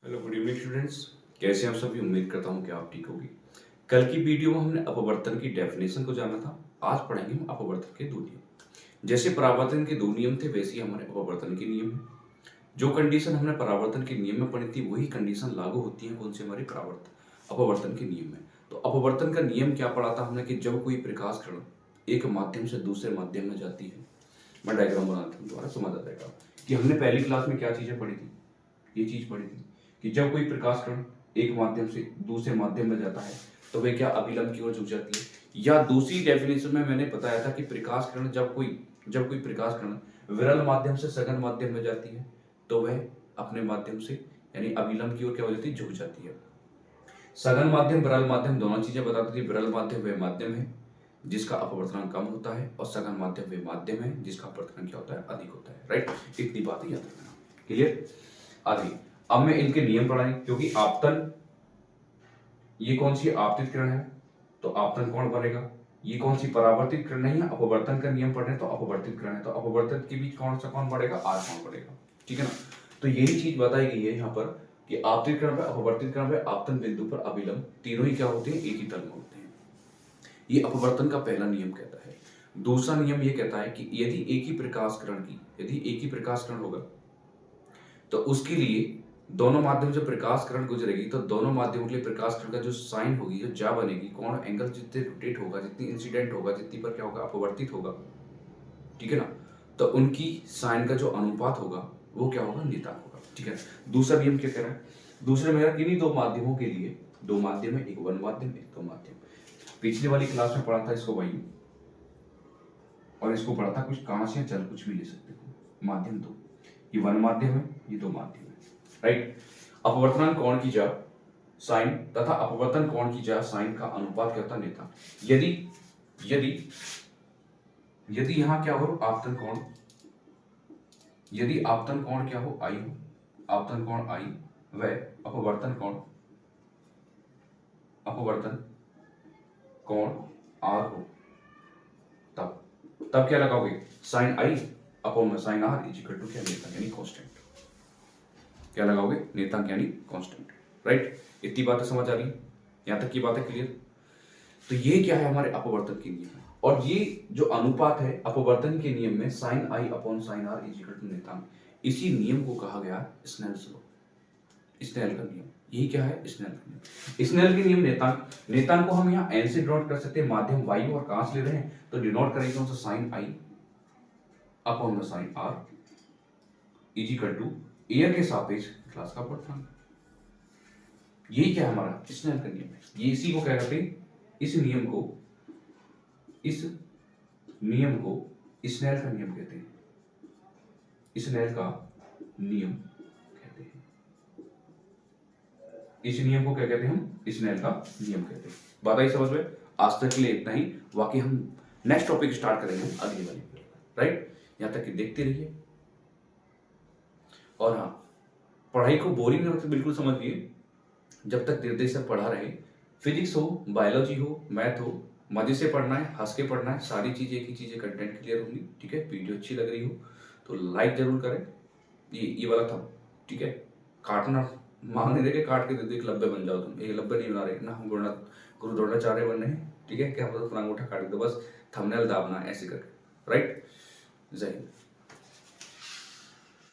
Hello good evening students, कैसे हैं आप सभी। उम्मीद करता हूं कि आप ठीक होगी। कल की वीडियो में हमने अपवर्तन की डेफिनेशन को जाना था। आज पढ़ेंगे हम अपवर्तन के दो नियम। जैसे परावर्तन के दो नियम थे वैसे ही हमारे अपवर्तन के नियम हैं। जो कंडीशन हमने परावर्तन के नियम में पढ़ी थी वही कंडीशन लागू होती है कौन से हमारे अपवर्तन के नियम में। तो अपवर्तन का नियम क्या पढ़ा था हमने कि जब कोई प्रकाश किरण एक माध्यम से दूसरे माध्यम में जाती है, मैं डायग्राम बनाता हूँ दोबारा समझ आ जाएगा कि हमने पहली क्लास में क्या चीजें पढ़ी थी। ये चीज पढ़ी थी कि जब कोई प्रकाश कण एक माध्यम से दूसरे माध्यम में जाता है तो वे क्या अभिलंब की ओर झुक जाती है। या दूसरी डेफिनेशन में मैंने बताया था कि प्रकाश कण जब कोई प्रकाश कण विरल माध्यम से सघन माध्यम में जाती है तो वह अपने माध्यम से यानी अभिलंब की ओर क्या हो जाती है, झुक जाती है। सघन माध्यम विरल माध्यम दोनों चीजें बताती थी। विरल माध्यम वह माध्यम है जिसका अपवर्तनांक कम होता है और सघन माध्यम वह माध्यम है जिसका अपवर्तनांक क्या होता है, अधिक होता है। राइट, इतनी बातें याद रखना। क्लियर। आगे अब मैं इनके नियम पढ़ाएं क्योंकि आपतन, ये कौन सी आपतित किरण है तो आपतन कौन बनेगा। ये कौन सी परावर्तित किरण नहीं है, अपवर्तन का नियम पढ़ रहे हैं तो अपवर्तित किरण है तो अपवर्तित के बीच कौन सा कौन बढ़ेगा, आर कौन बढ़ेगा। ठीक है ना। तो यही चीज बताई गई है यहाँ पर कि आपतित किरण पे, अपवर्तित किरण पे, आपतन बिंदु पर अभिलंब तीनों ही क्या होते हैं, एक ही तल में होते हैं। ये अपवर्तन का पहला नियम कहता है। दूसरा नियम ये कहता है कि यदि एक ही प्रकाश किरण होगा तो उसके लिए दोनों माध्यम से प्रकाश किरण गुजरेगी तो दोनों माध्यमों के लिए प्रकाश किरण का जो साइन होगी, जो जा बनेगी, कोण एंगल जितने रोटेट होगा, जितनी इंसिडेंट होगा, जितनी पर क्या होगा, अपवर्तित होगा। ठीक है ना। तो उनकी साइन का जो अनुपात होगा वो क्या होगा, नियतांक होगा। ठीक है। दूसरा नियम क्या कह रहा है, दूसरे में किन्हीं दो माध्यमों के लिए, दो माध्यम है, एक वन माध्यम एक दो माध्यम। पिछली वाली क्लास में पढ़ा था इसको वायु और इसको पढ़ा था कुछ कांच या जल, कुछ भी ले सकते हो। माध्यम दो, ये वन माध्यम है, ये दो माध्यम है। राइट। अपवर्तनांक कोण की जा साइन तथा अपवर्तन कोण की जा साइन का अनुपात क्या होता है, नियतांक। यदि यदि यदि यहां क्या हो, आपतन कोण, यदि आपतन कोण क्या हो, आई हो, आपतन कोण आई व अपवर्तन कोण आर हो, तब तब क्या लगाओगे, साइन आई अपॉन में sine r is equal to क्या, नियतांक यानी कांस्टेंट। क्या लगाओगे, नियतांक यानी कांस्टेंट। राइट, इतनी बातें समझ आ रही है, यहां तक की बातें क्लियर। तो ये क्या है, हमारे अपवर्तन के नियम है। और ये जो अनुपात है अपवर्तन के नियम में, sine i upon sine r is equal to नियतांक, इसी नियम को कहा गया स्नेल्स लॉ, स्नेल का नियम। यही क्या है, स्नेल का नियम। स्नेल के नियम नेतांक को हम यहाँ एन से डिनोट कर सकते हैं। माध्यम वायु और कांच ले रहे हैं तो डिनोट करेंगे कौन सा, sine i upon sine r is equal to air के सापेक्ष ग्लास का अपवर्तनांक। यही क्या है, हमारा स्नेल का नियम है। ये इसी को क्या कहते हैं, इस नियम को स्नेल का नियम कहते हैं। स्नेल का नियम कहते हैं। इस नियम को क्या कहते हैं, हम स्नेल का नियम कहते हैं। बात आई समझ में। आज तक के लिए इतना ही, बाकी हम नेक्स्ट टॉपिक स्टार्ट करेंगे अगली वाली। राइट, यहां तक कि देखते रहिए। और हाँ, पढ़ाई को बोरिंग ना बिल्कुल समझिए। जब तक निर्देशक पढ़ा रहे, फिजिक्स हो, बायोलॉजी हो, मैथ हो, मजे से पढ़ना है, हंस के पढ़ना है। सारी चीजें एक ही चीजें कंटेंट क्लियर होंगी। ठीक है। वीडियो अच्छी लग रही हो तो लाइक जरूर करें। ये वाला था, ठीक है। काटना मांगने देके काट के दे दो, एक लब्बे बन जाओ तुम। एक लब्बे नहीं बना रहे ना, हम गुरु द्रोणाचार्य बन रहे हैं। ठीक है। क्या पता अपना अंगूठा काट दो, बस थंबनेल दाबना ऐसे करके। राइट, जय हिंद।